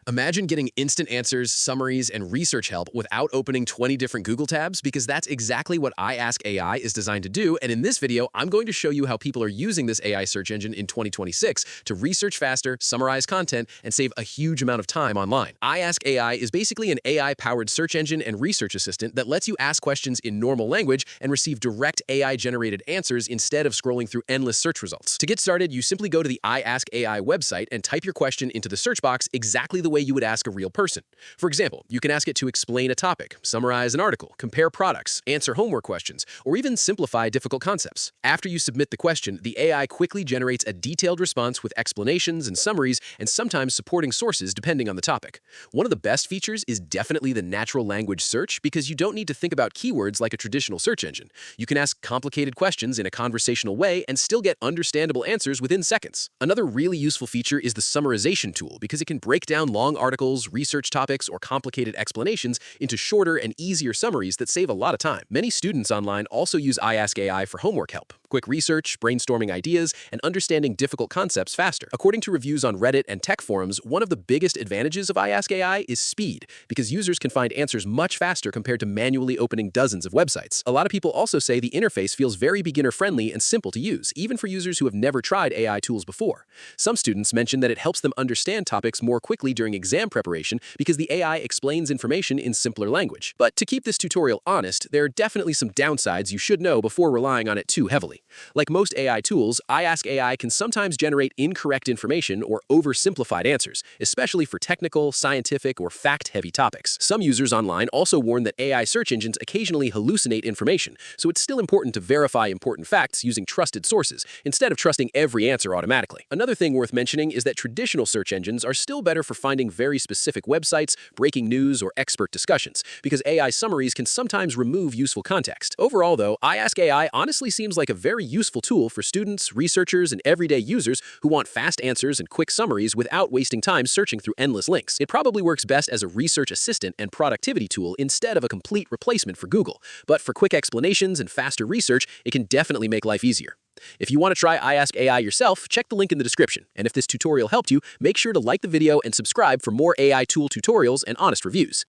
Imagine getting instant answers, summaries, and research help without opening 20 different Google tabs, because that's exactly what AI is designed to do. And in this video, I'm going to show you how people are using this AI search engine in 2026 to research faster, summarize content, and save a huge amount of time online. AI is basically an AI-powered search engine and research assistant that lets you ask questions in normal language and receive direct AI-generated answers instead of scrolling through endless search results. To get started, you simply go to the AI website and type your question into the search box exactly the way you would ask a real person. For example, you can ask it to explain a topic, summarize an article, compare products, answer homework questions, or even simplify difficult concepts. After you submit the question, the AI quickly generates a detailed response with explanations and summaries, and sometimes supporting sources depending on the topic. One of the best features is definitely the natural language search, because you don't need to think about keywords like a traditional search engine. You can ask complicated questions in a conversational way and still get understandable answers within seconds. Another really useful feature is the summarization tool, because it can break down long articles, research topics, or complicated explanations into shorter and easier summaries that save a lot of time. Many students online also use AI for homework help, quick research, brainstorming ideas, and understanding difficult concepts faster. According to reviews on Reddit and tech forums, one of the biggest advantages of AI is speed, because users can find answers much faster compared to manually opening dozens of websites. A lot of people also say the interface feels very beginner-friendly and simple to use, even for users who have never tried AI tools before. Some students mention that it helps them understand topics more quickly during exam preparation because the AI explains information in simpler language. But to keep this tutorial honest, there are definitely some downsides you should know before relying on it too heavily. Like most AI tools, AI can sometimes generate incorrect information or oversimplified answers, especially for technical, scientific, or fact-heavy topics. Some users online also warn that AI search engines occasionally hallucinate information, so it's still important to verify important facts using trusted sources, instead of trusting every answer automatically. Another thing worth mentioning is that traditional search engines are still better for finding very specific websites, breaking news, or expert discussions, because AI summaries can sometimes remove useful context. Overall, though, AI honestly seems like a very useful tool for students, researchers, and everyday users who want fast answers and quick summaries without wasting time searching through endless links. It probably works best as a research assistant and productivity tool instead of a complete replacement for Google, but for quick explanations and faster research, it can definitely make life easier. If you want to try AI yourself, check the link in the description. And if this tutorial helped you, make sure to like the video and subscribe for more AI tool tutorials and honest reviews.